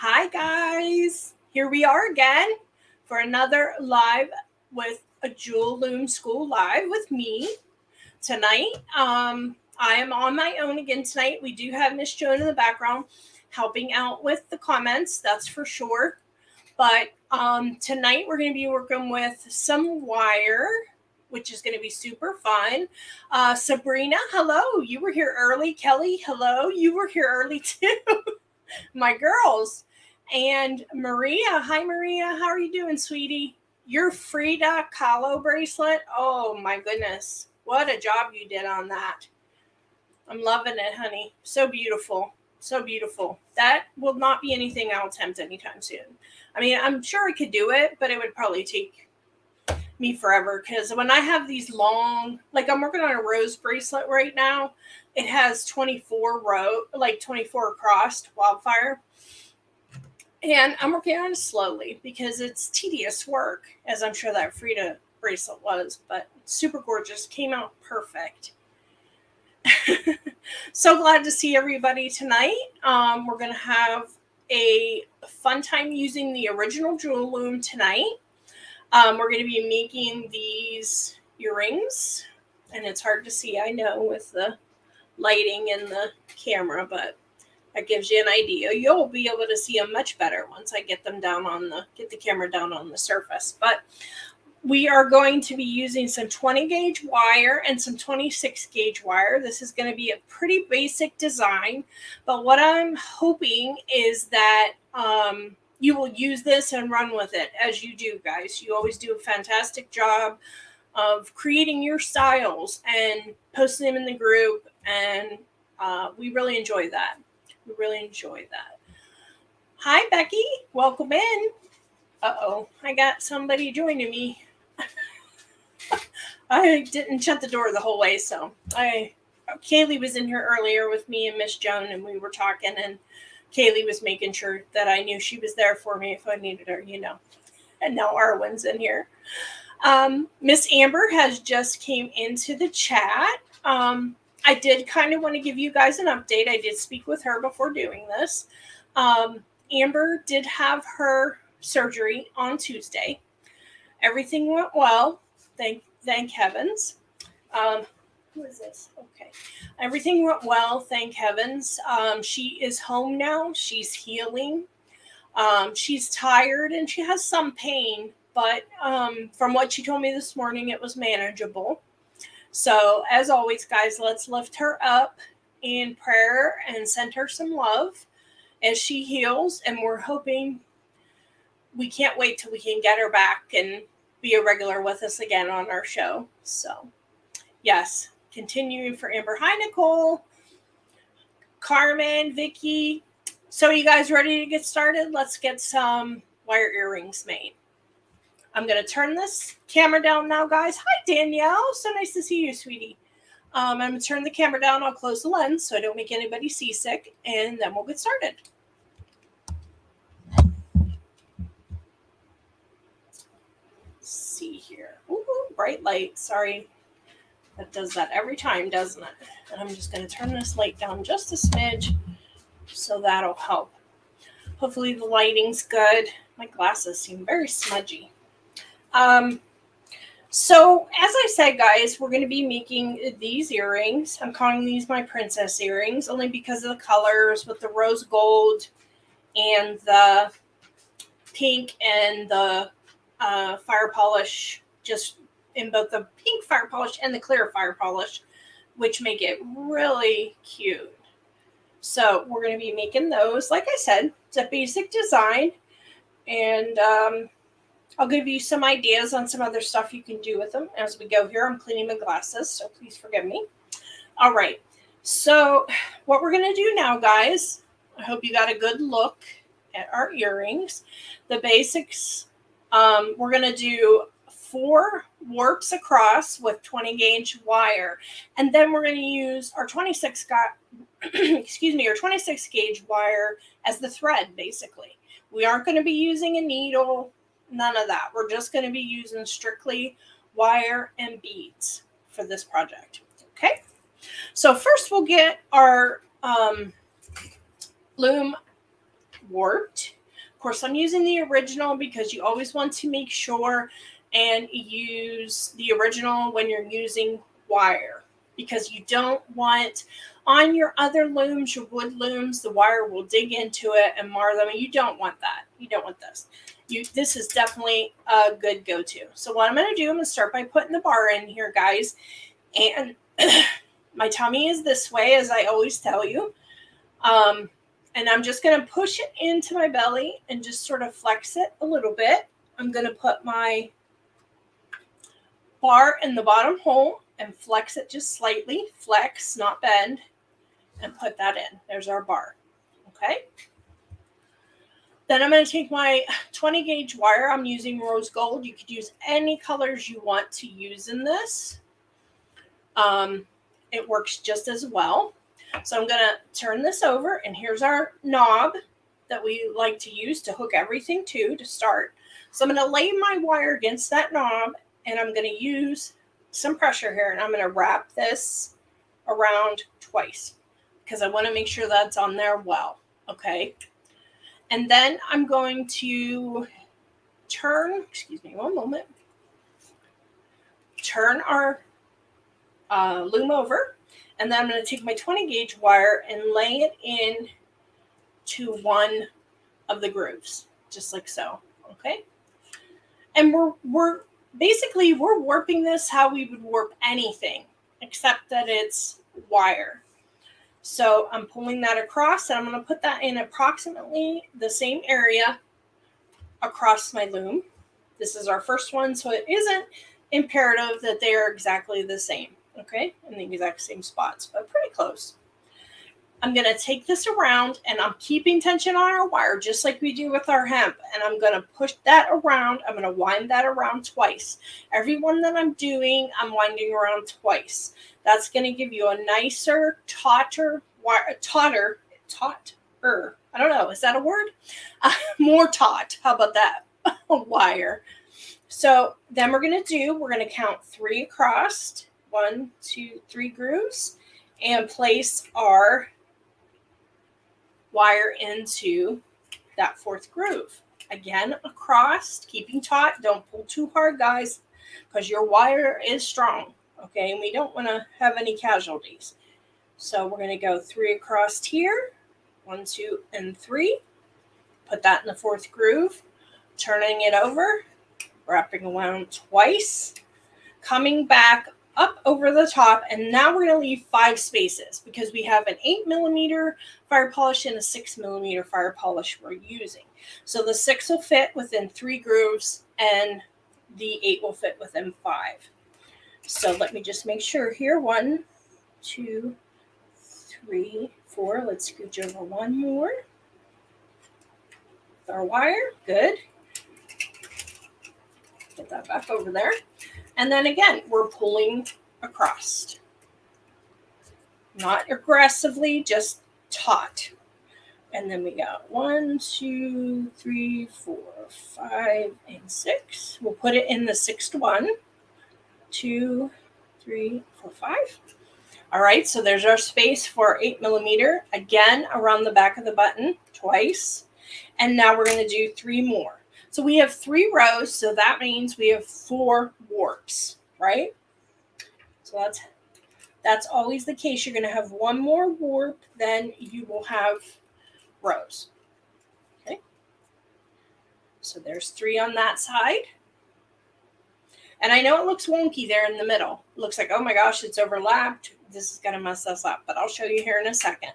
Hi guys, here we are again for another live with a Jewel Loom School Live with me tonight. I am on my own again tonight. We do have Miss Joan in the background helping out with the comments, that's for sure. But tonight we're going to be working with some wire, which is going to be super fun. Sabrina, hello, you were here early. Kelly, hello, you were here early too. My girls. And Maria, hi Maria, how are you doing, sweetie? Your Frida Kahlo bracelet, oh my goodness, what a job you did on that. I'm loving it, honey. So beautiful, so beautiful. That will not be anything I'll attempt anytime soon. I mean, I'm sure I could do it, but it would probably take me forever, because when I have these long, like I'm working on a rose bracelet right now, it has 24 across wildfire. And I'm working on it slowly because it's tedious work, as I'm sure that Frida bracelet was, but super gorgeous. Came out perfect. So glad to see everybody tonight. We're going to have a fun time using the original Jewel Loom tonight. We're going to be making these earrings, and it's hard to see, I know, with the lighting and the camera, but that gives you an idea. You'll be able to see them much better once I get them down on get the camera down on the surface. But we are going to be using some 20 gauge wire and some 26 gauge wire. This is going to be a pretty basic design, but what I'm hoping is that you will use this and run with it, as you do, guys. You always do a fantastic job of creating your styles and posting them in the group, and we really enjoy that. We really enjoy that. Hi, Becky. Welcome in. Uh-oh, I got somebody joining me. I didn't shut the door the whole way, so Kaylee was in here earlier with me and Miss Joan, and we were talking, and Kaylee was making sure that I knew she was there for me if I needed her, you know. And now Arwen's in here. Miss Amber has just came into the chat. I did kind of want to give you guys an update. I did speak with her before doing this. Amber did have her surgery on Tuesday. Everything went well. Thank heavens. Who is this? Okay. Everything went well. Thank heavens. She is home now. She's healing. She's tired and she has some pain, but from what she told me this morning, it was manageable. So as always, guys, let's lift her up in prayer and send her some love as she heals. And we're hoping, we can't wait till we can get her back and be a regular with us again on our show. So yes, continuing for Amber. Hi, Nicole, Carmen, Vicky. So you guys ready to get started? Let's get some wire earrings made. I'm going to turn this camera down now, guys. Hi, Danielle. So nice to see you, sweetie. I'm going to turn the camera down. I'll close the lens so I don't make anybody seasick, and then we'll get started. Let's see here. Ooh, bright light. Sorry. That does that every time, doesn't it? And I'm just going to turn this light down just a smidge, so that'll help. Hopefully the lighting's good. My glasses seem very smudgy. So as I said, guys, we're going to be making these earrings. I'm calling these my princess earrings only because of the colors with the rose gold and the pink and the fire polish, just in both the pink fire polish and the clear fire polish, which make it really cute. So we're going to be making those. Like I said, it's a basic design, and I'll give you some ideas on some other stuff you can do with them as we go here. I'm cleaning my glasses, so please forgive me. All right. So what we're going to do now, guys, I hope you got a good look at our earrings. The basics, we're going to do 4 warps across with 20 gauge wire. And then we're going to use our 26 gauge wire as the thread, basically. We aren't going to be using a needle. None of that. We're just going to be using strictly wire and beads for this project. Okay. So first we'll get our loom warped. Of course, I'm using the original because you always want to make sure and use the original when you're using wire, because you don't want on your other looms, your wood looms, the wire will dig into it and mar them, and you don't want that. You don't want this. This is definitely a good go-to. So what I'm going to do, I'm going to start by putting the bar in here, guys. And my tummy is this way, as I always tell you. And I'm just going to push it into my belly and just sort of flex it a little bit. I'm going to put my bar in the bottom hole and flex it just slightly. Flex, not bend. And put that in. There's our bar. Okay. Then I'm going to take my 20 gauge wire. I'm using rose gold. You could use any colors you want to use in this. It works just as well. So I'm going to turn this over, and here's our knob that we like to use to hook everything to start. So I'm going to lay my wire against that knob, and I'm going to use some pressure here, and I'm going to wrap this around twice because I want to make sure that's on there well. Okay. And then I'm going to turn, excuse me one moment, turn our loom over. And then I'm going to take my 20 gauge wire and lay it in to one of the grooves, just like so. Okay. And we're basically warping this how we would warp anything, except that it's wire. So I'm pulling that across, and I'm going to put that in approximately the same area across my loom. This is our first one, so it isn't imperative that they are exactly the same. Okay, in the exact same spots, but pretty close. I'm going to take this around, and I'm keeping tension on our wire just like we do with our hemp, and I'm going to push that around. I'm going to wind that around twice. Every one that I'm doing, I'm winding around twice. That's going to give you a nicer, tauter wire, tauter, I don't know, is that a word? More taut. How about that? Wire. So then we're going to count 3 across. 1, 2, 3 grooves, and place our wire into that 4th groove. Again, across, keeping taut. Don't pull too hard, guys, because your wire is strong. Okay, and we don't want to have any casualties. So we're going to go 3 across here. 1, 2, and 3. Put that in the 4th groove. Turning it over, wrapping around twice, coming back up over the top, and now we're going to leave 5 spaces because we have an 8mm fire polish and a 6mm fire polish we're using. So the 6 will fit within 3 grooves, and the 8 will fit within 5. So let me just make sure here. 1, 2, 3, 4. Let's scooch over one more. With our wire, good. Get that back over there. And then again, we're pulling across. Not aggressively, just taut. And then we got 1, 2, 3, 4, 5, and 6. We'll put it in the 6th one. 2, 3, 4, 5. All right, so there's our space for 8mm. Again, around the back of the button, twice. And now we're going to do 3 more. So we have 3 rows, so that means we have 4 warps, right? So that's always the case. You're going to have 1 more warp, then you will have rows. Okay. So there's 3 on that side. And I know it looks wonky there in the middle. It looks like, oh my gosh, it's overlapped. This is going to mess us up, but I'll show you here in a second.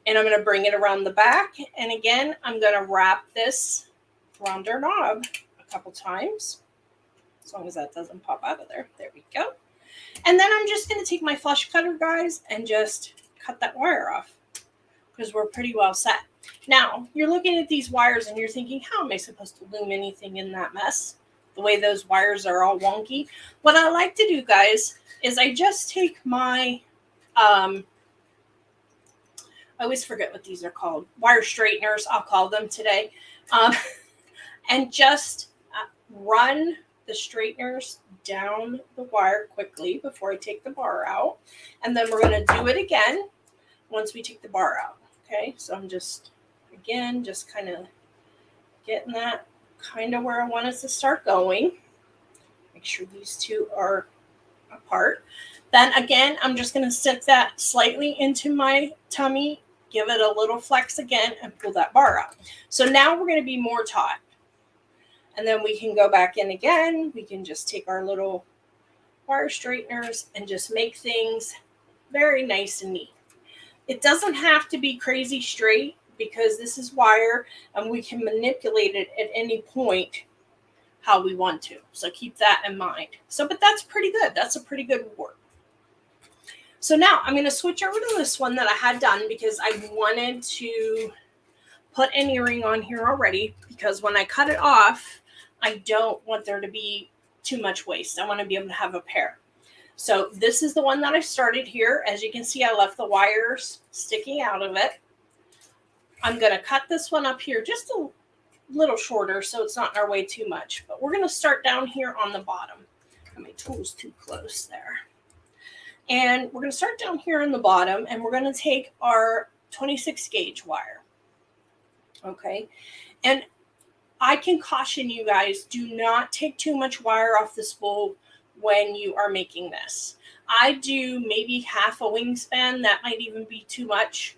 And I'm going to bring it around the back. And again, I'm going to wrap this around our knob a couple times, as long as that doesn't pop out of there. There we go. And then I'm just going to take my flush cutter, guys, and just cut that wire off because we're pretty well set. Now, you're looking at these wires and you're thinking, how am I supposed to loom anything in that mess? The way those wires are all wonky. What I like to do, guys, is I just take my, I always forget what these are called, wire straighteners, I'll call them today. And just run the straighteners down the wire quickly before I take the bar out. And then we're going to do it again once we take the bar out. Okay, so I'm just Again, just kind of getting that kind of where I want us to start going. Make sure these two are apart. Then again, I'm just going to stick that slightly into my tummy, give it a little flex again, and pull that bar up. So now we're going to be more taut. And then we can go back in again. We can just take our little wire straighteners and just make things very nice and neat. It doesn't have to be crazy straight because this is wire and we can manipulate it at any point how we want to. So keep that in mind. So, but that's pretty good. That's a pretty good warp. So now I'm going to switch over to this one that I had done because I wanted to put an earring on here already, because when I cut it off, I don't want there to be too much waste. I want to be able to have a pair. So this is the one that I started here. As you can see, I left the wires sticking out of it. I'm going to cut this one up here just a little shorter so it's not in our way too much. But we're going to start down here on the bottom. My tool's too close there. And we're going to start down here on the bottom, and we're going to take our 26 gauge wire. Okay. And I can caution you guys, do not take too much wire off the spool when you are making this. I do maybe half a wingspan. That might even be too much.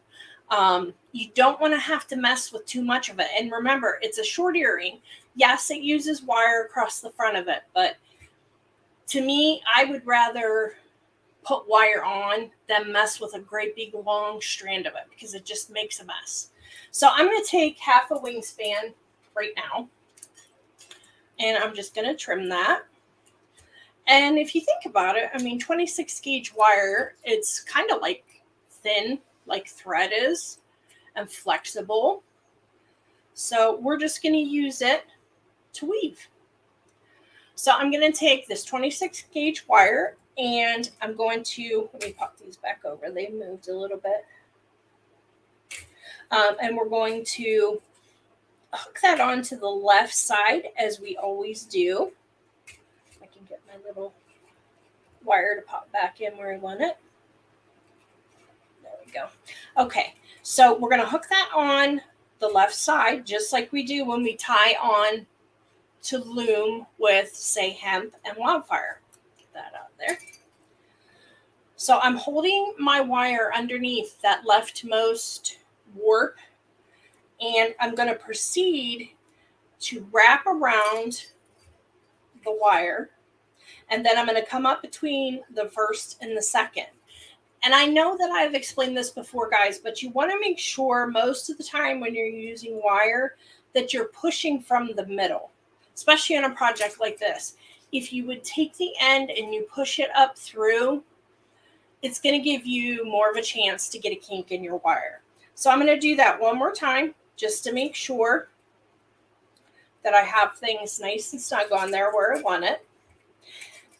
You don't want to have to mess with too much of it. And remember, it's a short earring. Yes, it uses wire across the front of it, but to me, I would rather put wire on than mess with a great big long strand of it because it just makes a mess. So I'm going to take half a wingspan right now, and I'm just going to trim that. And if you think about it, I mean, 26 gauge wire, it's kind of like thin, like thread is, and flexible. So we're just going to use it to weave. So I'm going to take this 26 gauge wire, and I'm going to, let me pop these back over. They moved a little bit. And we're going to hook that onto the left side as we always do. I can get my little wire to pop back in where I want it. There we go. Okay, so we're going to hook that on the left side just like we do when we tie on to loom with, say, hemp and wildfire. Get that out there. So I'm holding my wire underneath that leftmost warp, and I'm going to proceed to wrap around the wire, and then I'm going to come up between the first and the second. And I know that I've explained this before, guys, but you want to make sure most of the time when you're using wire that you're pushing from the middle, especially on a project like this. If you would take the end and you push it up through, it's going to give you more of a chance to get a kink in your wire. So I'm going to do that one more time just to make sure that I have things nice and snug on there where I want it.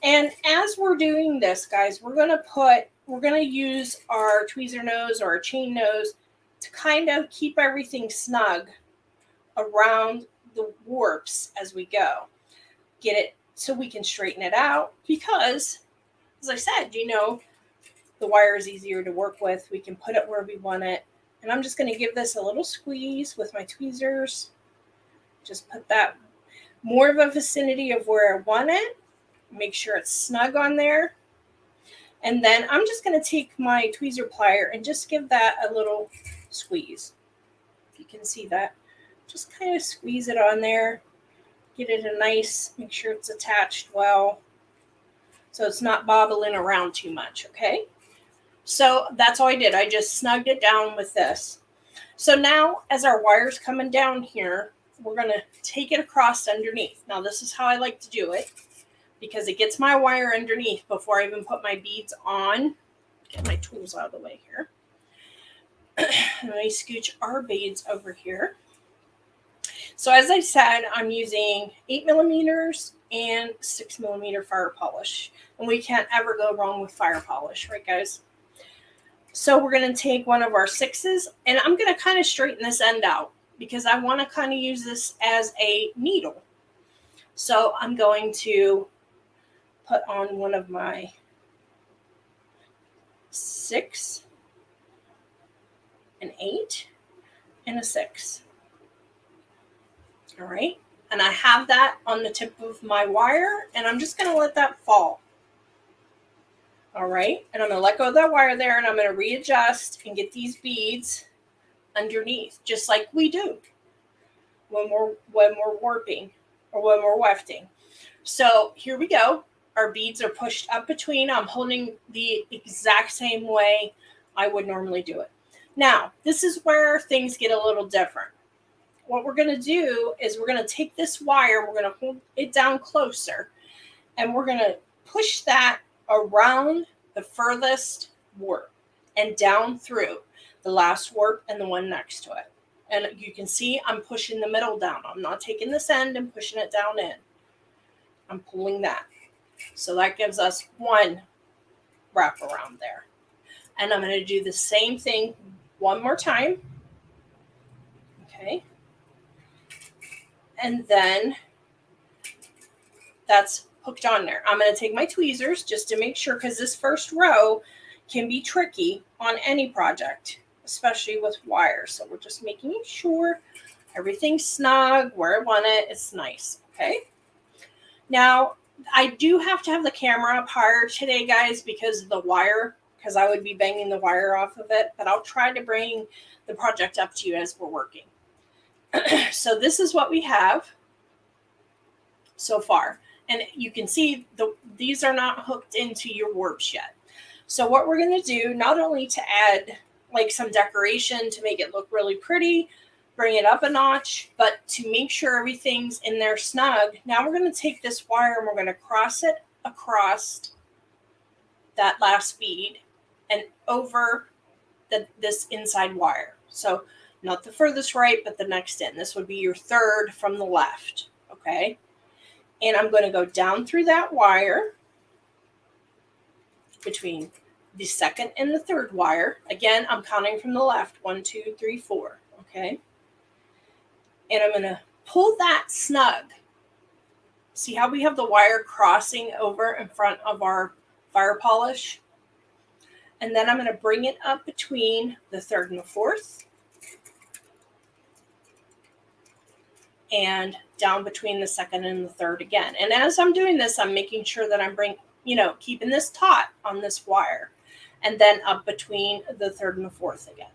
And as we're doing this, guys, we're going to use our tweezer nose or our chain nose to kind of keep everything snug around the warps as we go. Get it so we can straighten it out because, as I said, you know, the wire is easier to work with. We can put it where we want it. And I'm just going to give this a little squeeze with my tweezers. Just put that more of a vicinity of where I want it. Make sure it's snug on there. And then I'm just going to take my tweezer plier and just give that a little squeeze. If you can see that. Just kind of squeeze it on there. Get it a nice, make sure it's attached well. So it's not bobbling around too much, okay? So that's all I did. I just snugged it down with this. So now as our wire's coming down here, we're going to take it across underneath. Now this is how I like to do it because it gets my wire underneath before I even put my beads on. Get my tools out of the way here. Let me scooch our beads over here. So as I said, I'm using 8mm and 6mm fire polish. And we can't ever go wrong with fire polish, right guys? So we're going to take one of our 6s, and I'm going to kind of straighten this end out because I want to kind of use this as a needle. So I'm going to put on one of my 6 and 8. and a 6. All right. And I have that on the tip of my wire, and I'm just going to let that fall. All right. And I'm going to let go of that wire there, and I'm going to readjust and get these beads underneath, just like we do when we're warping or when we're wefting. So here we go. Our beads are pushed up between. I'm holding the exact same way I would normally do it. Now, this is where things get a little different. What we're going to do is we're going to take this wire, we're going to hold it down closer, and we're going to push that around the furthest warp and down through the last warp and the one next to it. And you can see I'm pushing the middle down. I'm not taking this end and pushing it down in. I'm pulling that. So that gives us one wrap around there. And I'm going to do the same thing one more time. Okay. And then that's hooked on there. I'm going to take my tweezers just to make sure, because this first row can be tricky on any project, especially with wire. So we're just making sure everything's snug where I want it. It's nice. Okay. Now, I do have to have the camera up higher today, guys, because of the wire, because I would be banging the wire off of it. But I'll try to bring the project up to you as we're working. So this is what we have so far. And you can see these are not hooked into your warps yet. So what we're going to do, not only to add like some decoration to make it look really pretty, bring it up a notch, but to make sure everything's in there snug, now we're going to take this wire and we're going to cross it across that last bead and over this inside wire. So not the furthest right, but the next in. This would be your third from the left, okay? And I'm going to go down through that wire between the second and the third wire. Again, I'm counting from the left. 1, 2, 3, 4, okay? And I'm going to pull that snug. See how we have the wire crossing over in front of our fire polish? And then I'm going to bring it up between the third and the fourth. And down between the second and the third again. And as I'm doing this, I'm making sure that I'm keeping this taut on this wire. And then up between the third and the fourth again.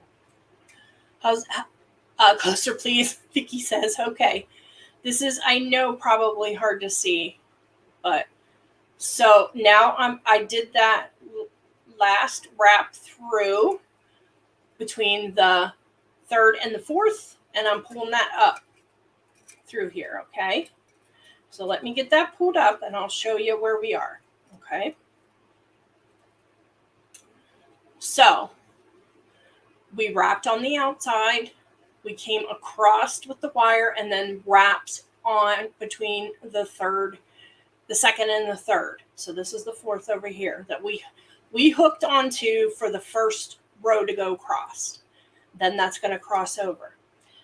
Closer, please. Vicky says, okay. This is, I know, probably hard to see. But so now I did that last wrap through between the third and the fourth. And I'm pulling that up through here, okay? So let me get that pulled up and I'll show you where we are, okay? So we wrapped on the outside, we came across with the wire and then wrapped on between the second and the third. So this is the fourth over here that we hooked onto for the first row to go across. Then that's going to cross over.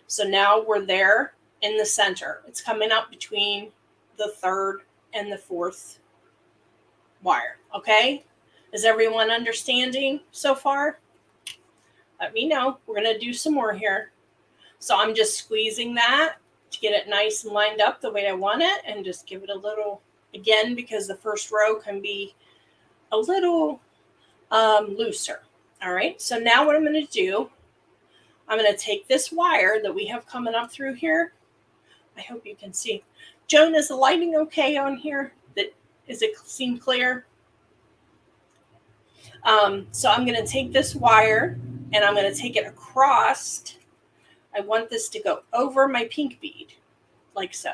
So now we're there in the center. It's coming up between the third and the fourth wire. Okay? Is everyone understanding so far? Let me know. We're going to do some more here. So I'm just squeezing that to get it nice and lined up the way I want it, and just give it a little, again, because the first row can be a little looser. All right. So now what I'm going to do, I'm going to take this wire that we have coming up through here. I hope you can see. Joan, is the lighting okay on here? Is it seem clear? So I'm going to take this wire and I'm going to take it across. I want this to go over my pink bead, like so.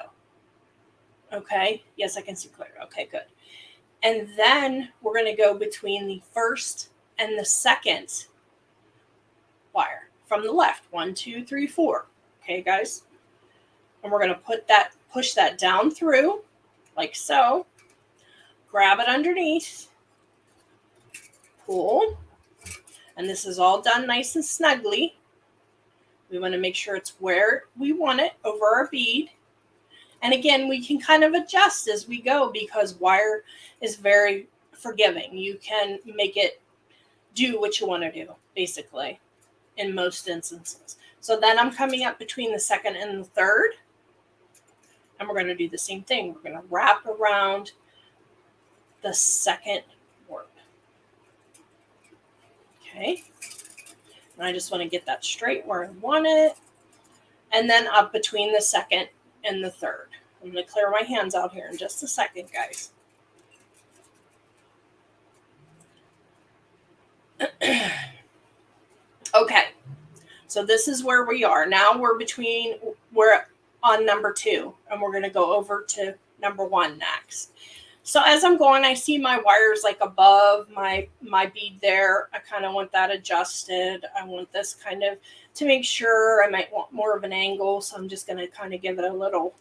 Okay. Yes, I can see clear. Okay, good. And then we're going to go between the first and the second wire from the left. 1, 2, 3, 4. Okay, guys. And we're going to push that down through like so. Grab it underneath. Pull. And this is all done nice and snugly. We want to make sure it's where we want it over our bead. And again, we can kind of adjust as we go because wire is very forgiving. You can make it do what you want to do, basically, in most instances. So then I'm coming up between the second and the third. And we're going to do the same thing. We're going to wrap around the second warp. Okay. And I just want to get that straight where I want it. And then up between the second and the third. I'm going to clear my hands out here in just a second, guys. Okay. So this is where we are. Now we're on number 2, and we're going to go over to number 1 next. So as I'm going, I see my wires like above my bead there. I kind of want that adjusted. I want this kind of to make sure. I might want more of an angle, so I'm just going to kind of give it a little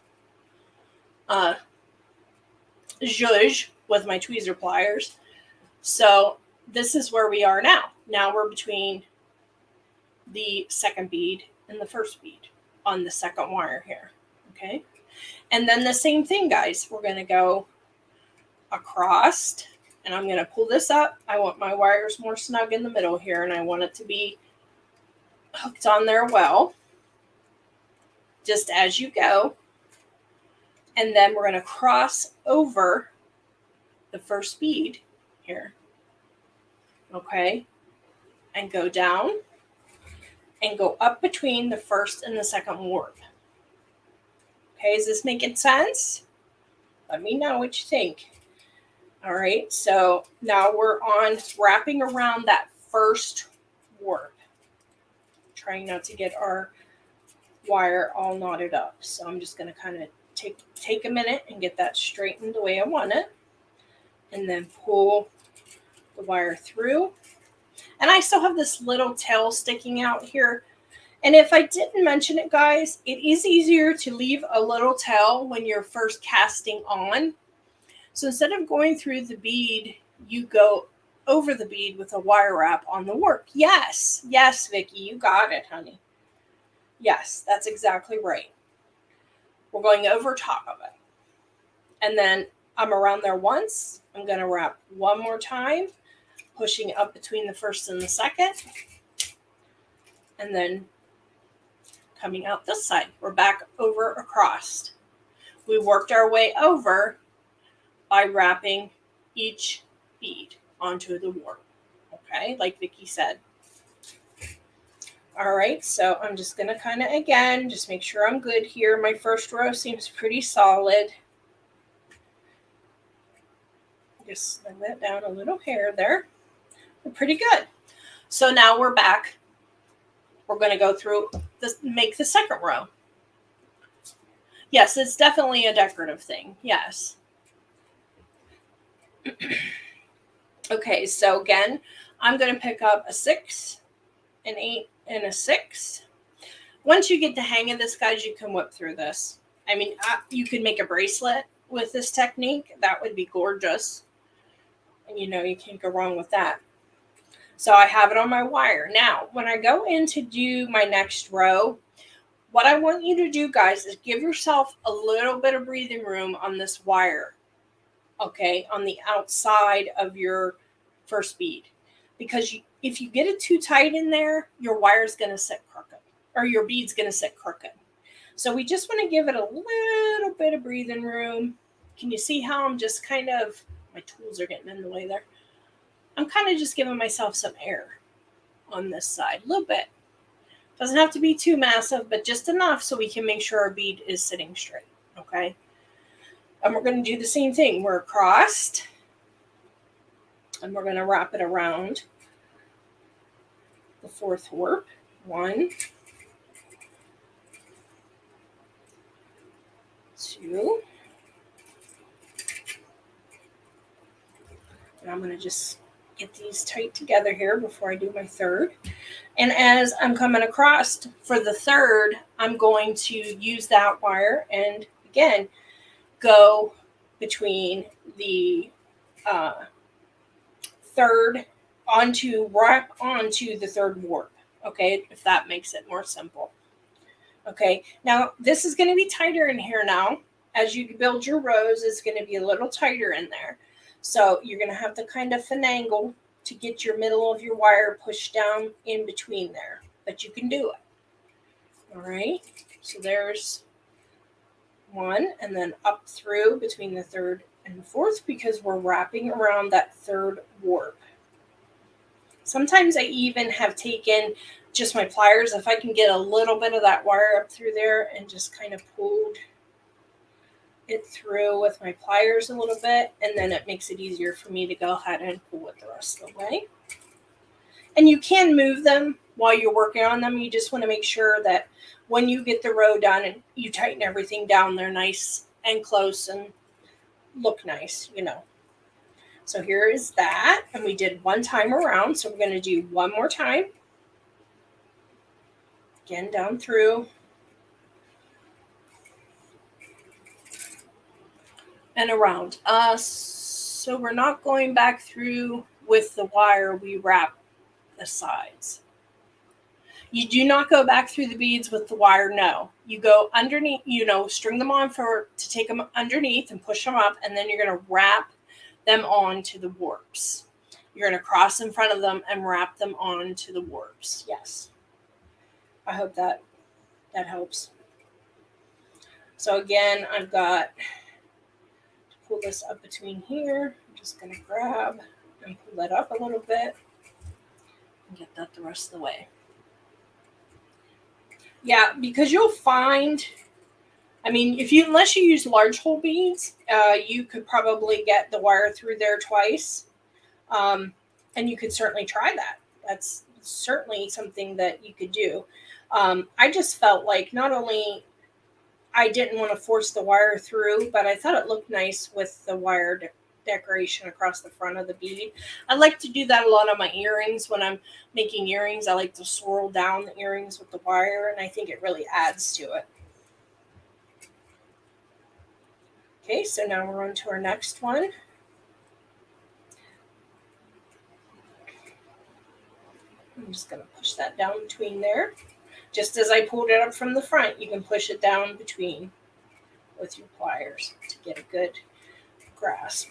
zhuzh with my tweezer pliers. So this is where we are now. Now we're between the second bead and the first bead on the second wire here. Okay. And then the same thing, guys. We're going to go across, and I'm going to pull this up. I want my wires more snug in the middle here, and I want it to be hooked on there well, just as you go. And then we're going to cross over the first bead here. Okay. And go down and go up between the first and the second warp. Okay, is this making sense? Let me know what you think. All right, so now we're on wrapping around that first warp. Trying not to get our wire all knotted up. So I'm just going to kind of take a minute and get that straightened the way I want it. And then pull the wire through. And I still have this little tail sticking out here. And if I didn't mention it, guys, it is easier to leave a little tail when you're first casting on. So instead of going through the bead, you go over the bead with a wire wrap on the warp. Yes, Vicky, you got it, honey. Yes, that's exactly right. We're going over top of it. And then I'm around there once. I'm going to wrap one more time, pushing up between the first and the second. And then coming out this side. We're back over across. We worked our way over by wrapping each bead onto the warp. Okay, like Vicky said. All right, so I'm just going to kind of, again, just make sure I'm good here. My first row seems pretty solid. Just let that down a little hair there. We're pretty good. So now we're back. We're going to go through this, make the second row. Yes, it's definitely a decorative thing. Yes. Okay, so again, I'm going to pick up a 6, an 8, and a 6. Once you get the hang of this, guys, you can whip through this. I mean, you could make a bracelet with this technique. That would be gorgeous. And you know, you can't go wrong with that. So I have it on my wire. Now, when I go in to do my next row, what I want you to do, guys, is give yourself a little bit of breathing room on this wire. Okay, on the outside of your first bead. Because if you get it too tight in there, your wire's going to sit crooked. Or your bead's going to sit crooked. So we just want to give it a little bit of breathing room. Can you see how I'm just kind of, my tools are getting in the way there. I'm kind of just giving myself some air on this side, a little bit. Doesn't have to be too massive, but just enough so we can make sure our bead is sitting straight, okay? And we're going to do the same thing. We're across, and we're going to wrap it around the fourth warp. 1, 2. And I'm going to just get these tight together here before I do my third. And as I'm coming across for the third, I'm going to use that wire and again go between the third wrap onto the third warp. Okay, if that makes it more simple. Okay, now this is going to be tighter in here now. As you build your rows, it's going to be a little tighter in there. So you're going to have to kind of finagle to get your middle of your wire pushed down in between there. But you can do it. All right, so there's one, and then up through between the third and fourth, because we're wrapping around that third warp. Sometimes I even have taken just my pliers, if I can get a little bit of that wire up through there, and just kind of pulled it through with my pliers a little bit, and then it makes it easier for me to go ahead and pull it the rest of the way. And you can move them while you're working on them. You just want to make sure that when you get the row done and you tighten everything down, they're nice and close and look nice, you know. So here is that, and we did one time around, so we're going to do one more time. Again, down through. And around. So we're not going back through with the wire. We wrap the sides. You do not go back through the beads with the wire, no. You go underneath, you know, string them on to take them underneath and push them up, and then you're going to wrap them onto the warps. You're going to cross in front of them and wrap them onto the warps. Yes. I hope that helps. So again, I've got to pull this up between here. I'm just going to grab and pull that up a little bit and get that the rest of the way. Yeah, because you'll find, I mean, unless you use large hole beads, you could probably get the wire through there twice. And you could certainly try that. That's certainly something that you could do. I just felt like not only I didn't want to force the wire through, but I thought it looked nice with the wire decoration across the front of the bead. I like to do that a lot on my earrings. When I'm making earrings, I like to swirl down the earrings with the wire, and I think it really adds to it. Okay, so now we're on to our next one. I'm just going to push that down between there. Just as I pulled it up from the front, you can push it down between with your pliers to get a good grasp.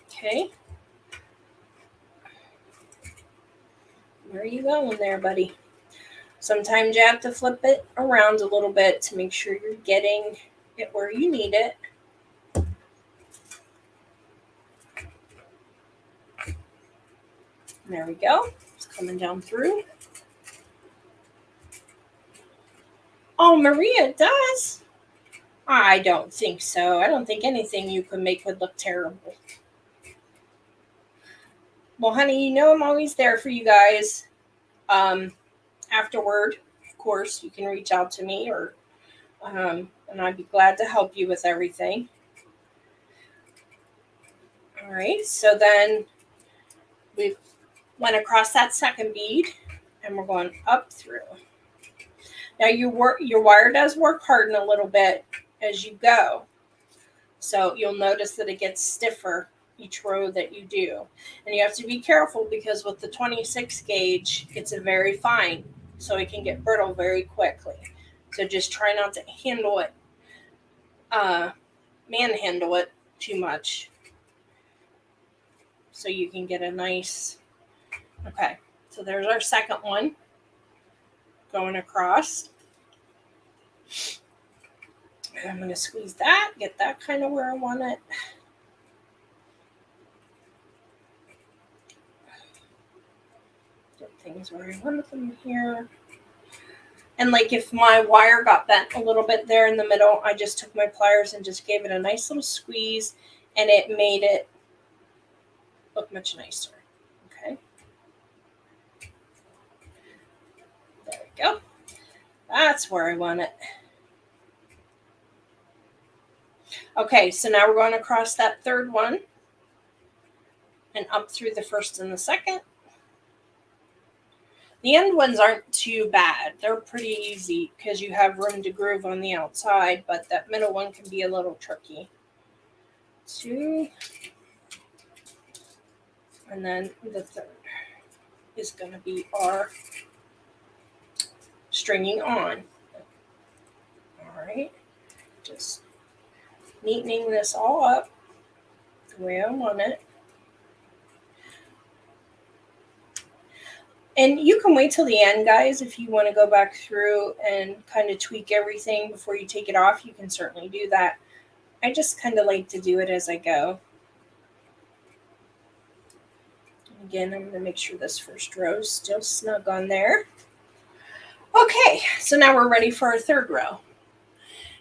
Okay. Where are you going there, buddy? Sometimes you have to flip it around a little bit to make sure you're getting it where you need it. And there we go. It's coming down through. Oh, Maria, it does. I don't think so. I don't think anything you could make would look terrible. Well, honey, you know I'm always there for you guys. Afterward, of course, you can reach out to me, or and I'd be glad to help you with everything. All right, so then we went across that second bead, and we're going up through. Now your wire does work harden a little bit as you go, so you'll notice that it gets stiffer each row that you do, and you have to be careful because with the 26 gauge, it's a very fine, so it can get brittle very quickly. So just try not to handle it, manhandle it too much, so you can get a nice. Okay, so there's our second one going across. And I'm going to squeeze that, get that kind of where I want it. Get things where I want them here. And like if my wire got bent a little bit there in the middle, I just took my pliers and just gave it a nice little squeeze, and it made it look much nicer. Okay. There we go. That's where I want it. Okay, so now we're going across that third one and up through the first and the second. The end ones aren't too bad. They're pretty easy because you have room to groove on the outside, but that middle one can be a little tricky. 2. And then the third is going to be our stringing on. All right, just neatening this all up the way I want it. And you can wait till the end, guys, if you want to go back through and kind of tweak everything before you take it off. You can certainly do that. I just kind of like to do it as I go. Again, I'm going to make sure this first row is still snug on there. Okay, so now we're ready for our third row.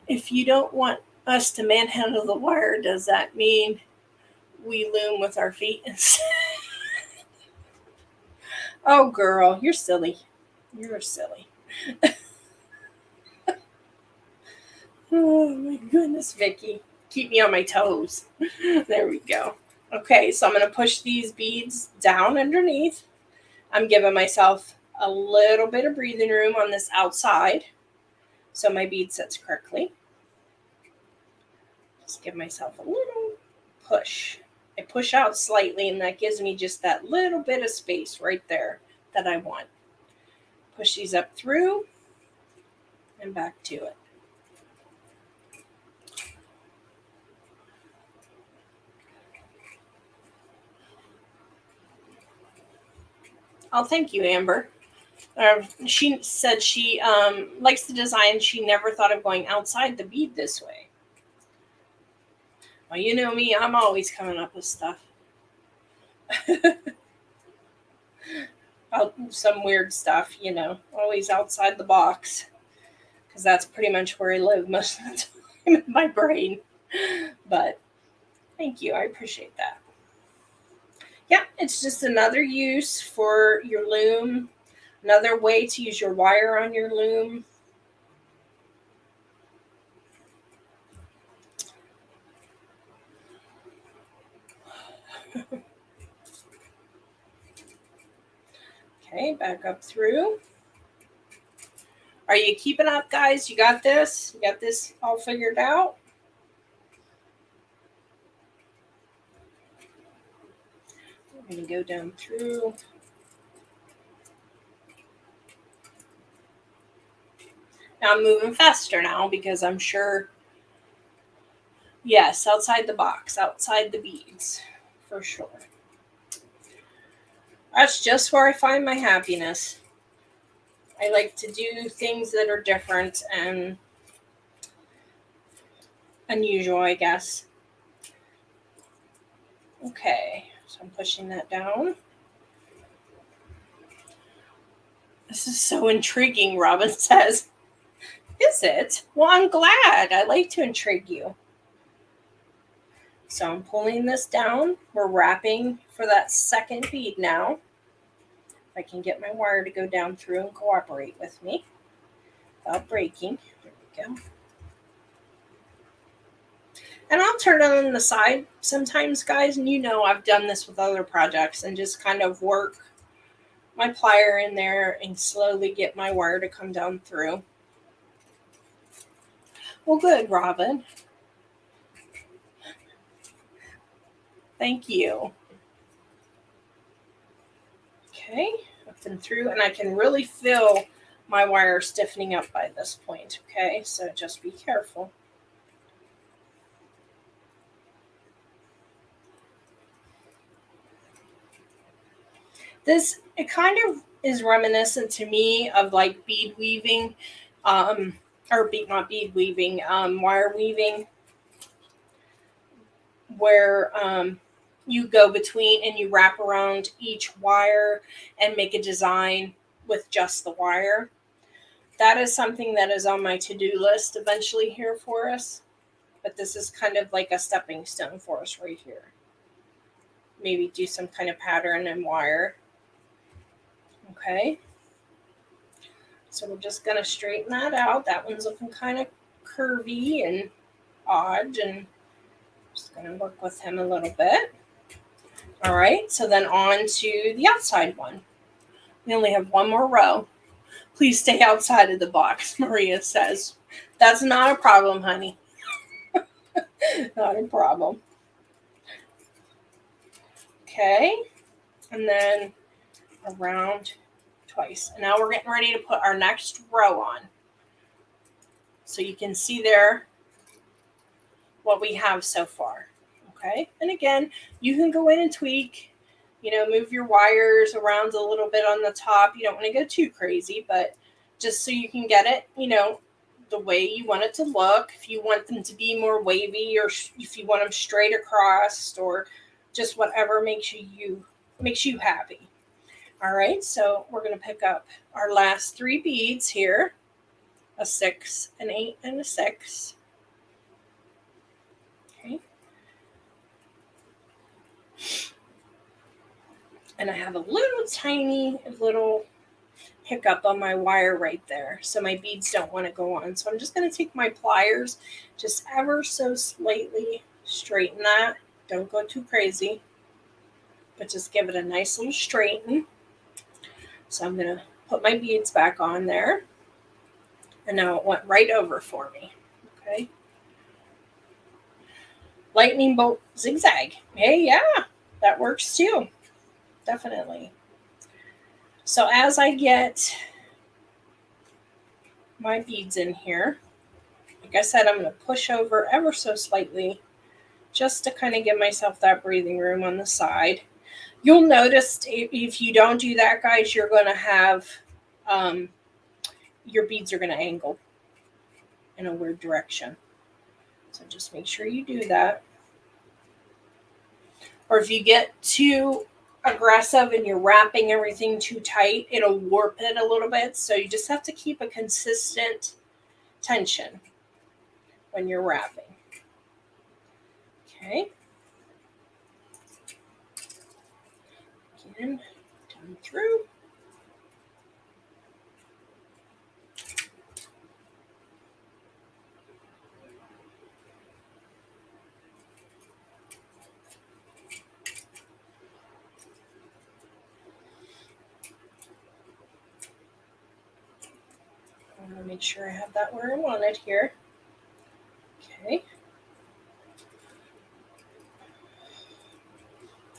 If you don't want us to manhandle the wire, does that mean we loom with our feet instead? Oh, girl, you're silly. You're silly. Oh, my goodness, Vicky. Keep me on my toes. There we go. Okay, so I'm going to push these beads down underneath. I'm giving myself a little bit of breathing room on this outside so my bead sits correctly. Just give myself a little push. I push out slightly, and that gives me just that little bit of space right there that I want. Push these up through and back to it. Oh, thank you, Amber. She said she likes the design. She never thought of going outside the bead this way. Well, you know me, I'm always coming up with stuff. Some weird stuff, you know, always outside the box. Because that's pretty much where I live most of the time in my brain. But thank you, I appreciate that. Yeah, it's just another use for your loom. Another way to use your wire on your loom. Okay, back up through. Are you keeping up, guys? You got this? You got this all figured out? We're going to go down through. Now I'm moving faster now because I'm sure, yes, outside the box, outside the beads, for sure. That's just where I find my happiness. I like to do things that are different and unusual, I guess. Okay, so I'm pushing that down. This is so intriguing, Robin says. Is it? Well, I'm glad. I like to intrigue you. So I'm pulling this down. We're wrapping for that second bead now. If I can get my wire to go down through and cooperate with me without breaking. There we go. And I'll turn it on the side sometimes, guys. And you know I've done this with other projects and just kind of work my plier in there and slowly get my wire to come down through. Well, good, Robin. Thank you. Okay, up and through, and I can really feel my wire stiffening up by this point. Okay, so just be careful. This, it kind of is reminiscent to me of like bead weaving, not bead weaving, wire weaving, where you go between and you wrap around each wire and make a design with just the wire. That is something that is on my to-do list eventually here for us. But this is kind of like a stepping stone for us right here. Maybe do some kind of pattern and wire. Okay. So we're just going to straighten that out. That one's looking kind of curvy and odd, and just going to work with him a little bit. All right, so then on to the outside one. We only have one more row. Please stay outside of the box, Maria says. That's not a problem, honey. Not a problem. Okay, and then around twice. And now we're getting ready to put our next row on. So you can see there what we have so far. Okay, and again, you can go in and tweak move your wires around a little bit on the top. You don't want to go too crazy, but just so you can get it, the way you want it to look. If you want them to be more wavy, or if you want them straight across, or just whatever makes you happy. All right, so we're going to pick up our last 3 beads here, a 6, an 8, and a 6. Okay. And I have a tiny little hiccup on my wire right there, so my beads don't want to go on. So I'm just going to take my pliers, just ever so slightly straighten that. Don't go too crazy, but just give it a nice little straighten. So I'm going to put my beads back on there, and now it went right over for me. Okay. Lightning bolt zigzag. Hey, yeah, that works too. Definitely. So as I get my beads in here, like I said, I'm going to push over ever so slightly just to kind of give myself that breathing room on the side. You'll notice if you don't do that, guys, you're going to have your beads are going to angle in a weird direction. So just make sure you do that. Or if you get too aggressive and you're wrapping everything too tight, it'll warp it a little bit. So you just have to keep a consistent tension when you're wrapping. Okay. Again, down through. I want to make sure I have that where I want it here. Okay.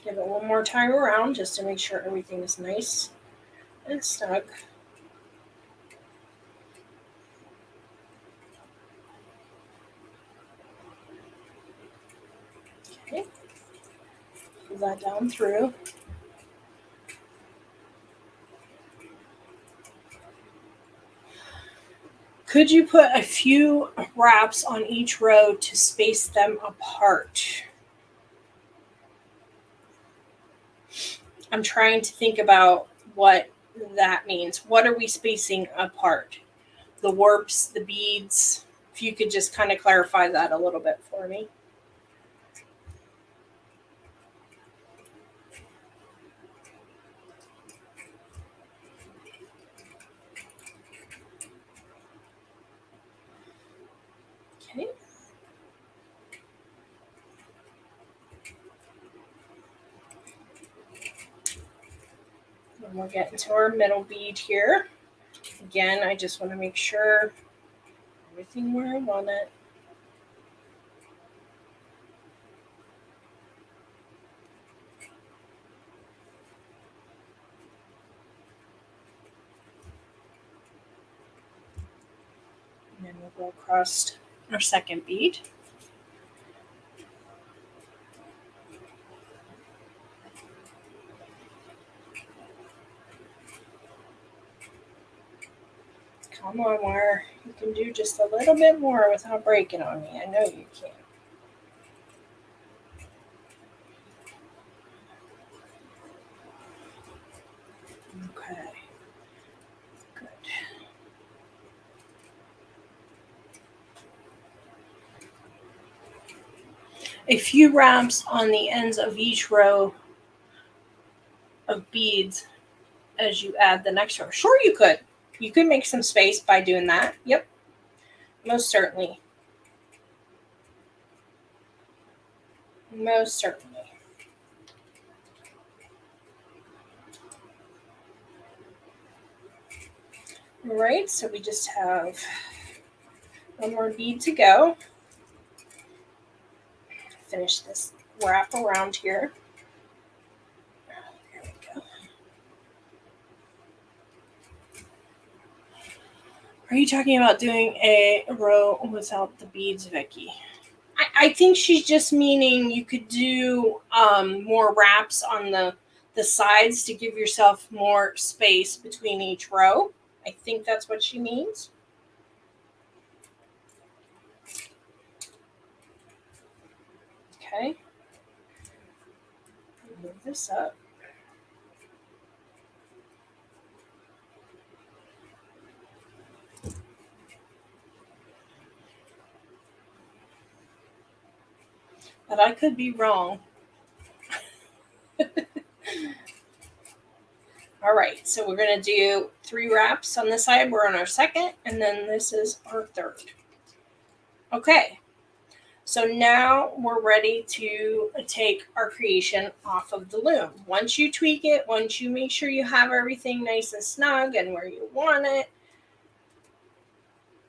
Give it one more time around just to make sure everything is nice and snug. Okay. Pull that down through. Could you put a few wraps on each row to space them apart? I'm trying to think about what that means. What are we spacing apart? The warps, the beads? If you could just kind of clarify that a little bit for me. Okay. And we're getting to our middle bead here. Again, I just want to make sure everything where I want it. And then we'll go across our second bead. Come on, wire. You can do just a little bit more without breaking on me. I know you can. Okay. Good. A few wraps on the ends of each row of beads as you add the next row. Sure, you could. You could make some space by doing that. Yep. Most certainly. Most certainly. All right, so we just have one more bead to go. Finish this wrap around here. There we go. Are you talking about doing a row without the beads, Vicky? I think she's just meaning you could do more wraps on the the sides to give yourself more space between each row. I think that's what she means. Okay. Move this up. But I could be wrong. All right, so we're going to do 3 wraps on this side. We're on our second, and then this is our third. Okay, so now we're ready to take our creation off of the loom. Once you tweak it, once you make sure you have everything nice and snug and where you want it,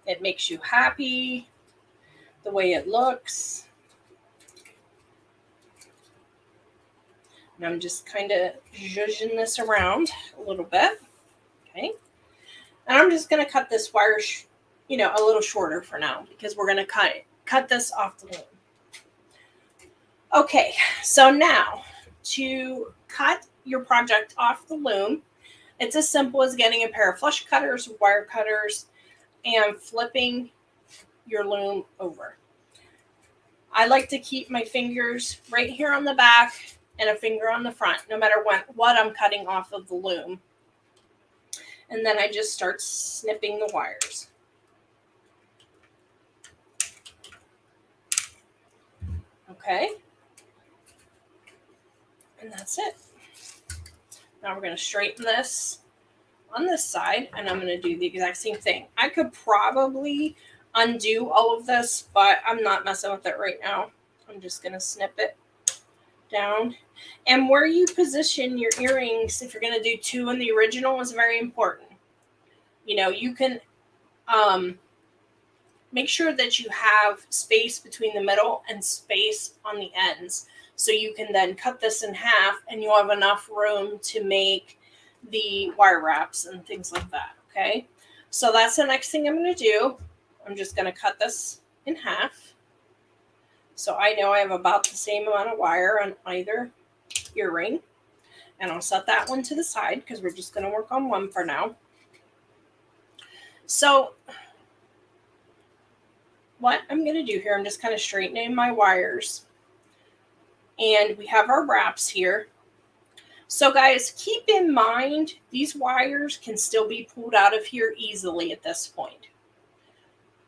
it makes you happy, the way it looks. And I'm just kind of zhuzhing this around a little bit. Okay. And I'm just going to cut this wire, a little shorter for now because we're going to cut this off the loom. Okay. So now to cut your project off the loom, it's as simple as getting a pair of flush cutters, wire cutters, and flipping your loom over. I like to keep my fingers right here on the back and a finger on the front, no matter what I'm cutting off of the loom. And then I just start snipping the wires. Okay. And that's it. Now we're going to straighten this on this side, and I'm going to do the exact same thing. I could probably undo all of this, but I'm not messing with it right now. I'm just going to snip it down. And where you position your earrings, if you're going to do 2 in the original, is very important. You can make sure that you have space between the middle and space on the ends. So you can then cut this in half and you'll have enough room to make the wire wraps and things like that. Okay. So that's the next thing I'm going to do. I'm just going to cut this in half. So I know I have about the same amount of wire on either earring. And I'll set that one to the side because we're just going to work on one for now. So what I'm going to do here, I'm just kind of straightening my wires. And we have our wraps here. So guys, keep in mind, these wires can still be pulled out of here easily at this point.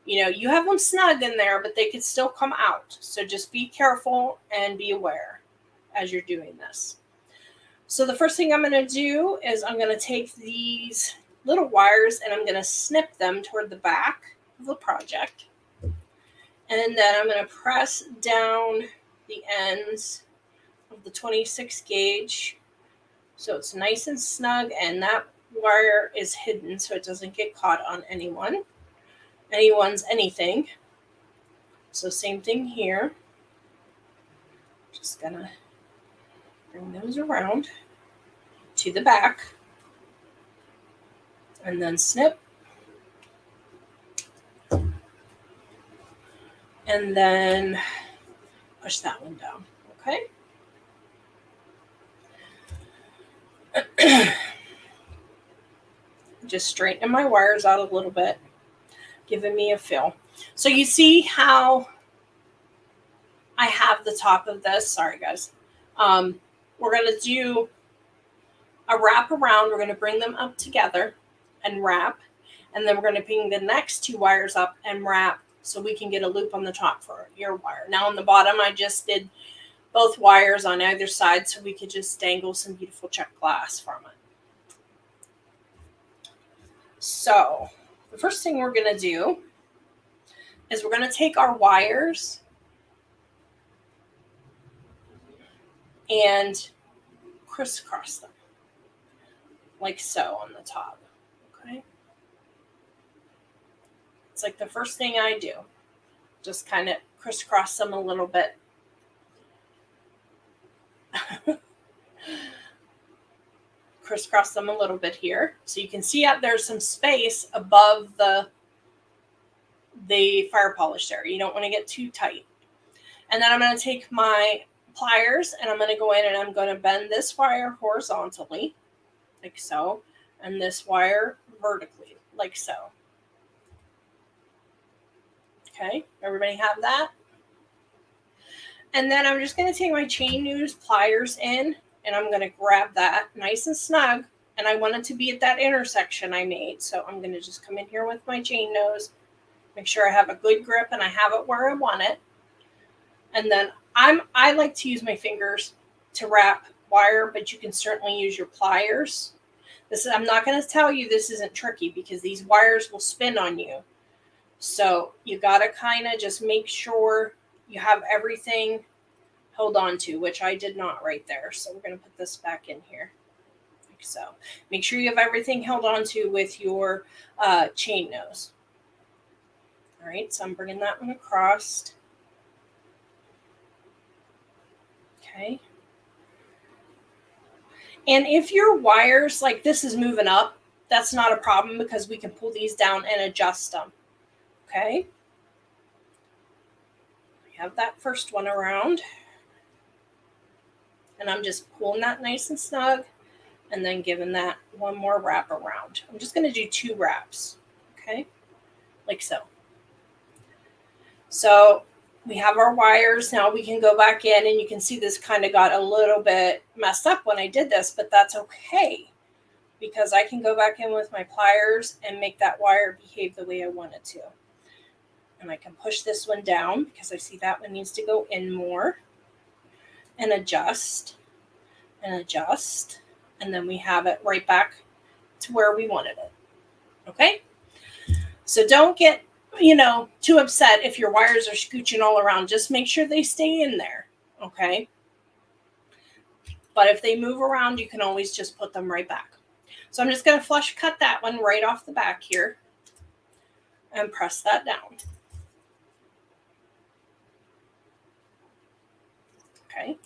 You have them snug in there, but they could still come out. So just be careful and be aware as you're doing this. So the first thing I'm going to do is I'm going to take these little wires and I'm going to snip them toward the back of the project. And then I'm going to press down the ends of the 26 gauge so it's nice and snug, and that wire is hidden so it doesn't get caught on anyone's anything. So same thing here. Just gonna bring those around to the back and then snip. And then push that one down. Okay. Just straightening my wires out a little bit, giving me a feel. So you see how I have the top of this. Sorry, guys. We're going to do a wrap around. We're going to bring them up together and wrap. And then we're going to bring the next 2 wires up and wrap so we can get a loop on the top for your wire. Now on the bottom, I just did both wires on either side so we could just dangle some beautiful Czech glass from it. So the first thing we're going to do is we're going to take our wires and crisscross them like so on the top. Okay. It's like the first thing I do. Just kind of crisscross them a little bit. Crisscross them a little bit here. So you can see there's some space above the fire polish there. You don't want to get too tight. And then I'm going to take my pliers, and I'm going to go in and I'm going to bend this wire horizontally, like so, and this wire vertically, like so. Okay, everybody have that? And then I'm just going to take my chain news pliers in, and I'm going to grab that nice and snug. And I want it to be at that intersection I made. So I'm going to just come in here with my chain nose, make sure I have a good grip and I have it where I want it. And then I like to use my fingers to wrap wire, but you can certainly use your pliers. I'm not going to tell you this isn't tricky because these wires will spin on you. So you got to kind of just make sure you have everything held on to, which I did not right there. So we're going to put this back in here. Like so. Make sure you have everything held on to with your chain nose. All right, so I'm bringing that one across. Okay. And if your wires, like this is moving up, that's not a problem because we can pull these down and adjust them. Okay. Have that first one around, and I'm just pulling that nice and snug and then giving that one more wrap around. I'm just going to do 2 wraps, okay, like so. So we have our wires. Now we can go back in, and you can see this kind of got a little bit messed up when I did this, but that's okay because I can go back in with my pliers and make that wire behave the way I want it to. And I can push this one down because I see that one needs to go in more, and adjust and adjust. And then we have it right back to where we wanted it. Okay. So don't get, too upset if your wires are scooching all around. Just make sure they stay in there. Okay. But if they move around, you can always just put them right back. So I'm just going to flush cut that one right off the back here and press that down. Okay,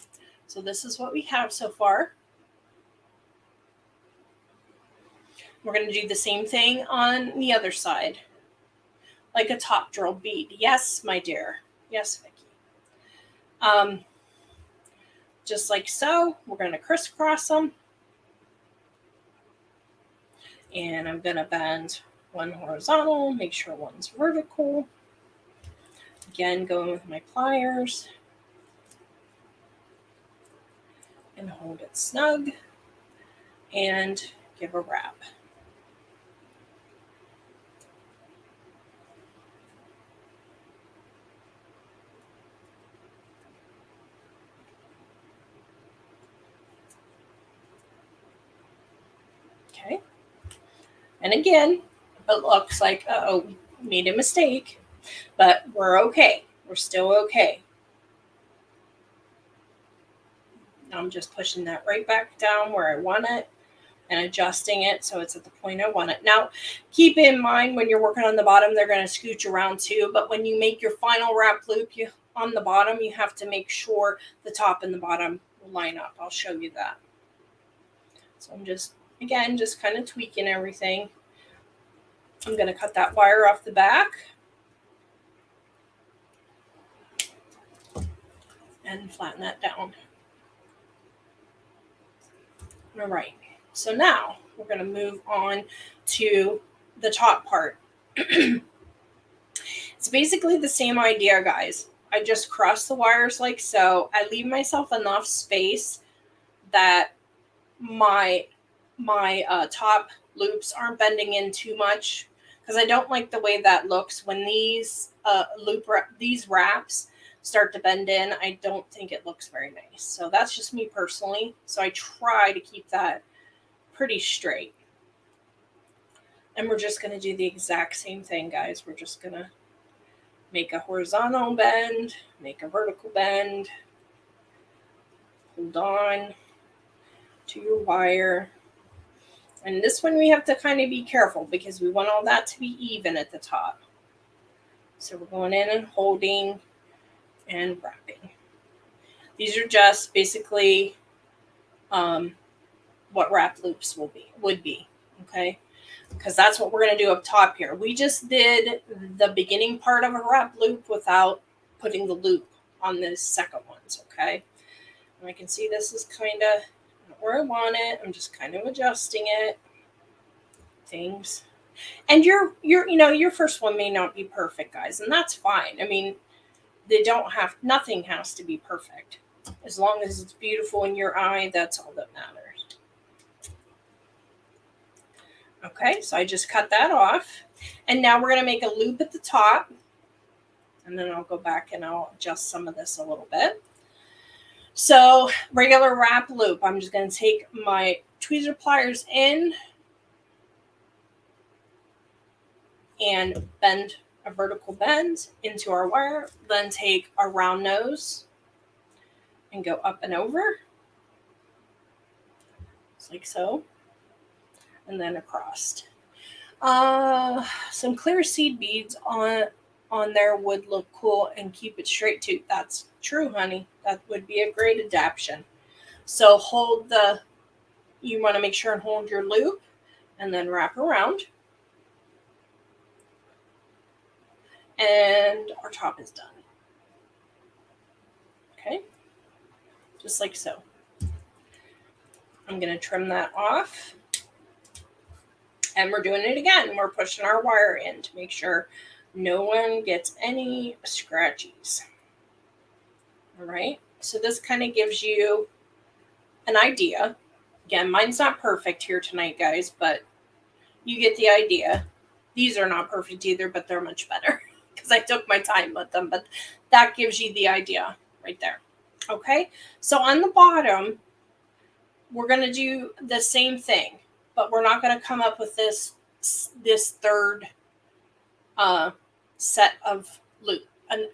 so this is what we have so far. We're going to do the same thing on the other side, like a top drilled bead. Yes, my dear. Yes, Vicki. Just like so, we're going to crisscross them. And I'm going to bend one horizontal, make sure one's vertical. Again, going with my pliers. And hold it snug and give a wrap. Okay. And again, it looks like, we made a mistake, but we're okay. We're still okay. I'm just pushing that right back down where I want it and adjusting it so it's at the point I want it. Now, keep in mind when you're working on the bottom, they're going to scooch around too. But when you make your final wrap loop on the bottom, you have to make sure the top and the bottom will line up. I'll show you that. So I'm just kind of tweaking everything. I'm going to cut that wire off the back. And flatten that down. All right, so now we're going to move on to the top part. It's basically the same idea, guys. I just cross the wires like so. I leave myself enough space that my top loops aren't bending in too much because I don't like the way that looks when these these wraps start to bend in. I don't think it looks very nice. So that's just me personally. So I try to keep that pretty straight. And we're just going to do the exact same thing, guys. We're just going to make a horizontal bend, make a vertical bend, hold on to your wire. And this one we have to kind of be careful because we want all that to be even at the top. So we're going in and holding and wrapping. These are just basically what wrap loops would be, okay? Because that's what we're going to do up top here. We just did the beginning part of a wrap loop without putting the loop on the second ones, okay? And I can see this is kind of where I want it. I'm just kind of adjusting it. Things. And your first one may not be perfect, guys, and that's fine. I mean, nothing has to be perfect. As long as it's beautiful in your eye, that's all that matters. Okay, so I just cut that off. And now we're going to make a loop at the top. And then I'll go back and I'll adjust some of this a little bit. So regular wrap loop, I'm just going to take my tweezer pliers in and bend a vertical bend into our wire. Then take our round nose and go up and over. Just like so. And then across. Some clear seed beads on there would look cool and keep it straight too. That's true, honey. That would be a great adaptation. So you want to make sure and hold your loop and then wrap around. And our top is done. Okay. Just like so. I'm going to trim that off. And we're doing it again. We're pushing our wire in to make sure no one gets any scratchies. All right. So this kind of gives you an idea. Again, mine's not perfect here tonight, guys, but you get the idea. These are not perfect either, but they're much better because I took my time with them. But that gives you the idea right there. Okay. So on the bottom, we're going to do the same thing. But we're not going to come up with this third set of loop,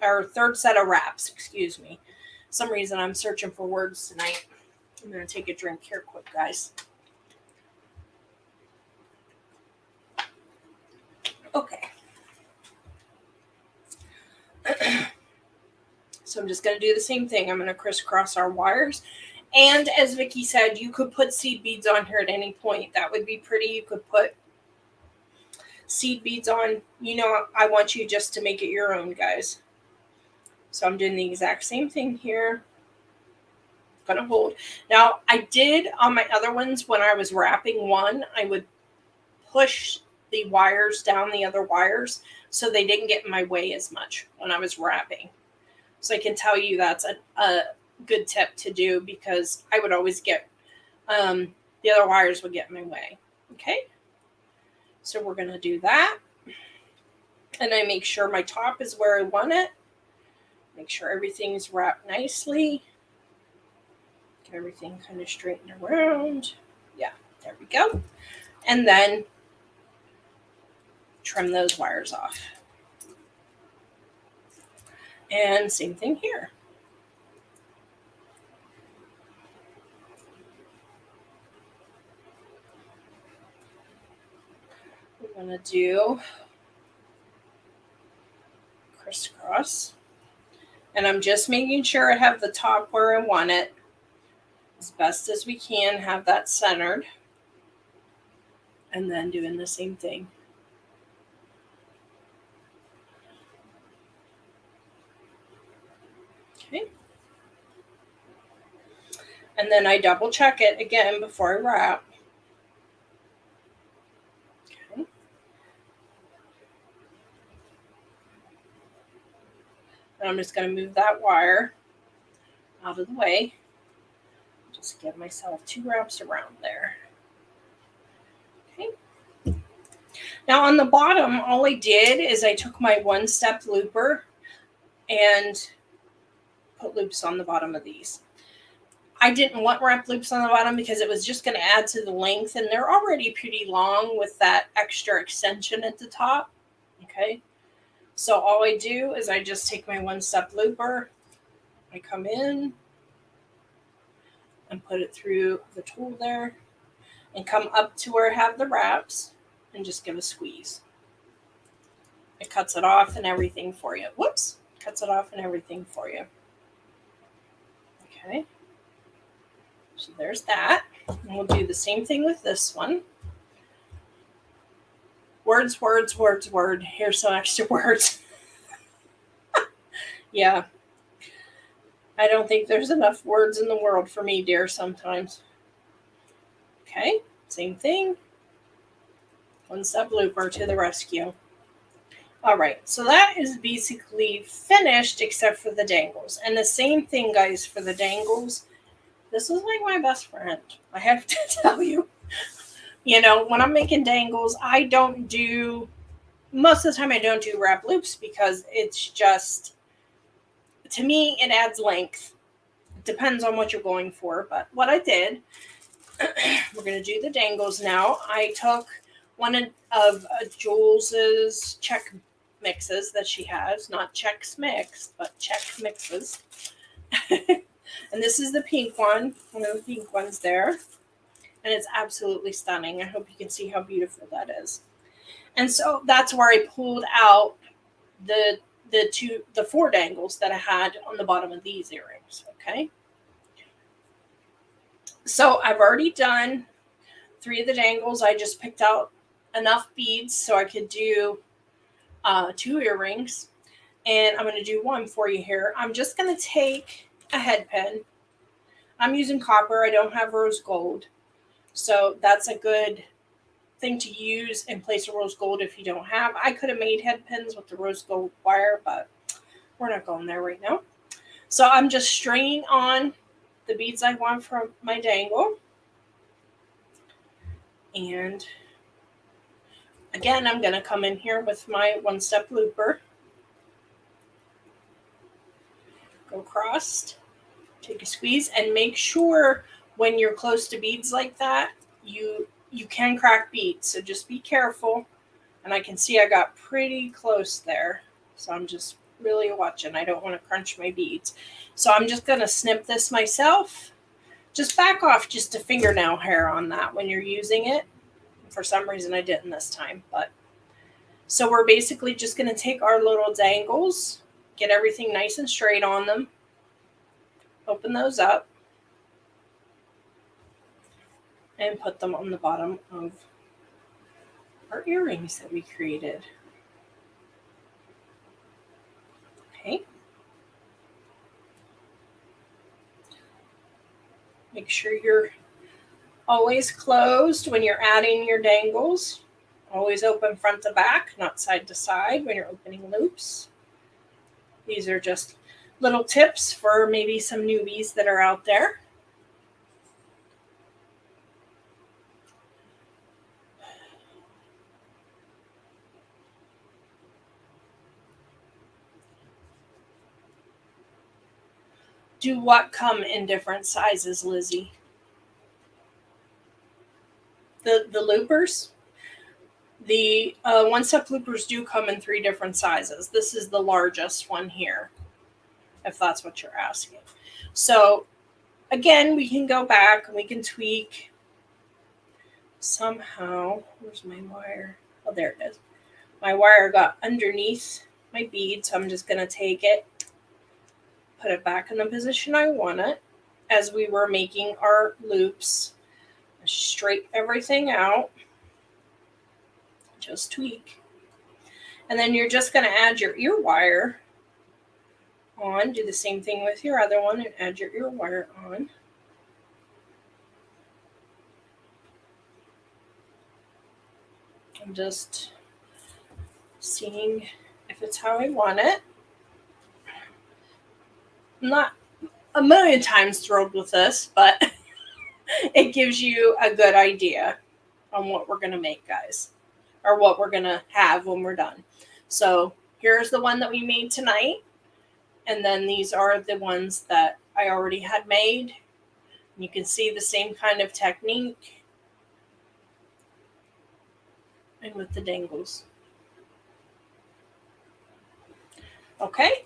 or third set of wraps, excuse me. For some reason I'm searching for words tonight. I'm going to take a drink here quick, guys. Okay. So I'm just going to do the same thing. I'm going to crisscross our wires. And as Vicki said, you could put seed beads on here at any point. That would be pretty. You could put seed beads on. You know, I want you just to make it your own, guys. So I'm doing the exact same thing here. I'm going to hold. Now, I did on my other ones, when I was wrapping one, I would push the wires down the other wires so they didn't get in my way as much when I was wrapping. So I can tell you that's a good tip to do, because I would always get the other wires would get in my way. Okay, so we're going to do that, and I make sure my top is where I want it. Make sure everything's wrapped nicely. Get everything kind of straightened around. Yeah, there we go. And then trim those wires off. And same thing here. We're going to do crisscross. And I'm just making sure I have the top where I want it. As best as we can, have that centered. And then doing the same thing. Okay. And then I double check it again before I wrap. Okay. And I'm just going to move that wire out of the way. Just give myself 2 wraps around there. Okay. Now on the bottom, all I did is I took my 1-step looper and put loops on the bottom of these. I didn't want wrap loops on the bottom because it was just going to add to the length, and they're already pretty long with that extra extension at the top. Okay. So all I do is I just take my 1-step looper, I come in and put it through the tool there and come up to where I have the wraps and just give a squeeze. It cuts it off and everything for you. Whoops. Cuts it off and everything for you. Okay. So there's that. And we'll do the same thing with this one. Words, words, words, word. Here's some extra words. Yeah. I don't think there's enough words in the world for me, dear, sometimes. Okay, same thing. One step looper to the rescue. All right, so that is basically finished except for the dangles. And the same thing, guys, for the dangles. This is like my best friend, I have to tell you. You know, when I'm making dangles, I don't do, most of the time I don't do wrap loops because it's just, to me, it adds length. It depends on what you're going for. But what I did, we're going to do the dangles now. I took one of Jewel's Czech mixes that she has, not Chex Mix, but Czech mixes. And this is the pink one of the pink ones there. And it's absolutely stunning. I hope you can see how beautiful that is. And so that's where I pulled out the 4 dangles that I had on the bottom of these earrings. Okay. So I've already done 3 of the dangles. I just picked out enough beads so I could do 2 earrings. And I'm going to do one for you here. I'm just going to take a head pin. I'm using copper. I don't have rose gold. So that's a good thing to use in place of rose gold if you don't have. I could have made head pins with the rose gold wire, but we're not going there right now. So I'm just stringing on the beads I want from my dangle. And again, I'm going to come in here with my one-step looper. Go across, take a squeeze, and make sure when you're close to beads like that, you can crack beads. So just be careful. And I can see I got pretty close there. So I'm just really watching. I don't want to crunch my beads. So I'm just going to snip this myself. Just back off just a fingernail hair on that when you're using it. For some reason I didn't this time. But so we're basically just going to take our little dangles, get everything nice and straight on them. Open those up. And put them on the bottom of our earrings that we created. Okay. Make sure you're always closed when you're adding your dangles. Always open front to back, not side to side when you're opening loops. These are just little tips for maybe some newbies that are out there. Do what come in different sizes, Lizzie? The loopers? The one-step loopers do come in 3 different sizes. This is the largest one here, if that's what you're asking. So, again, we can go back and we can tweak. Somehow, where's my wire? Oh, there it is. My wire got underneath my bead, so I'm just going to take it, put it back in the position I want it. As we were making our loops, straighten everything out. Just tweak. And then you're just going to add your ear wire on. Do the same thing with your other one and add your ear wire on. I'm just seeing if it's how I want it. I'm not a million times thrilled with this, but it gives you a good idea on what we're going to make, guys. Or what we're going to have when we're done. So here's the one that we made tonight. And then these are the ones that I already had made. You can see the same kind of technique. And with the dangles. Okay.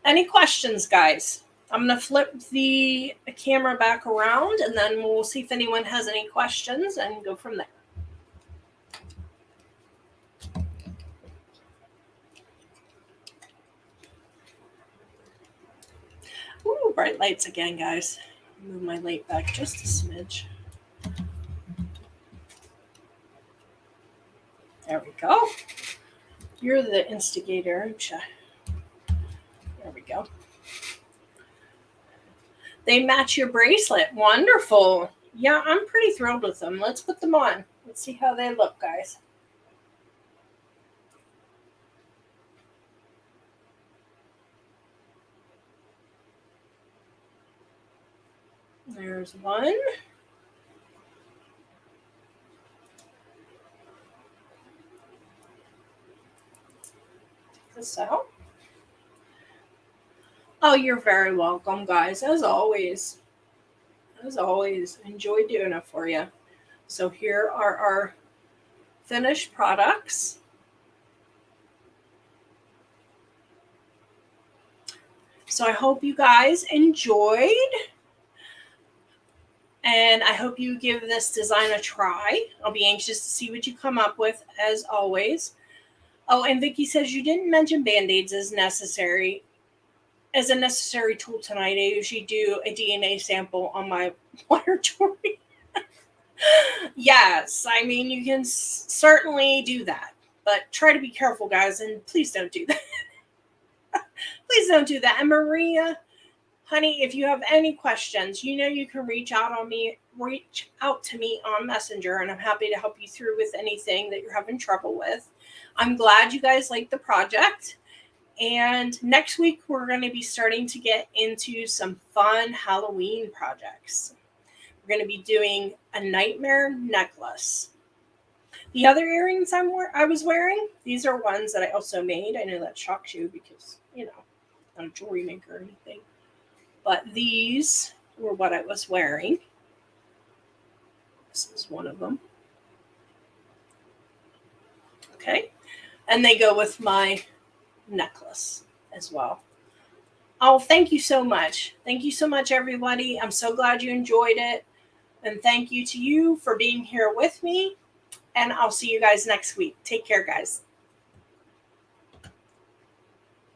Any questions, guys? I'm going to flip the camera back around and then we'll see if anyone has any questions and go from there. Ooh, bright lights again, guys. Move my light back just a smidge. There we go. You're the instigator, aren't you? There we go. They match your bracelet. Wonderful. Yeah, I'm pretty thrilled with them. Let's put them on. Let's see how they look, guys. There's one. Take this out. Oh, you're very welcome, guys. As always. As always, enjoy doing it for you. So here are our finished products. So I hope you guys enjoyed. And I hope you give this design a try. I'll be anxious to see what you come up with, as always. Oh, and Vicky says you didn't mention Band-Aids as a necessary tool tonight. I usually do a DNA sample on my water jewelry. Yes, I mean, you can certainly do that. But try to be careful, guys, and please don't do that. Please don't do that. And Maria, honey, if you have any questions, you know you can reach out to me on Messenger, and I'm happy to help you through with anything that you're having trouble with. I'm glad you guys like the project. And next week, we're going to be starting to get into some fun Halloween projects. We're going to be doing a nightmare necklace. The other earrings I was wearing, these are ones that I also made. I know that shocks you because, you know, I'm not a jewelry maker or anything. But these were what I was wearing. This is one of them. Okay. And they go with my necklace as well. Oh, thank you so much. Thank you so much, everybody. I'm so glad you enjoyed it. And thank you to you for being here with me. And I'll see you guys next week. Take care, guys.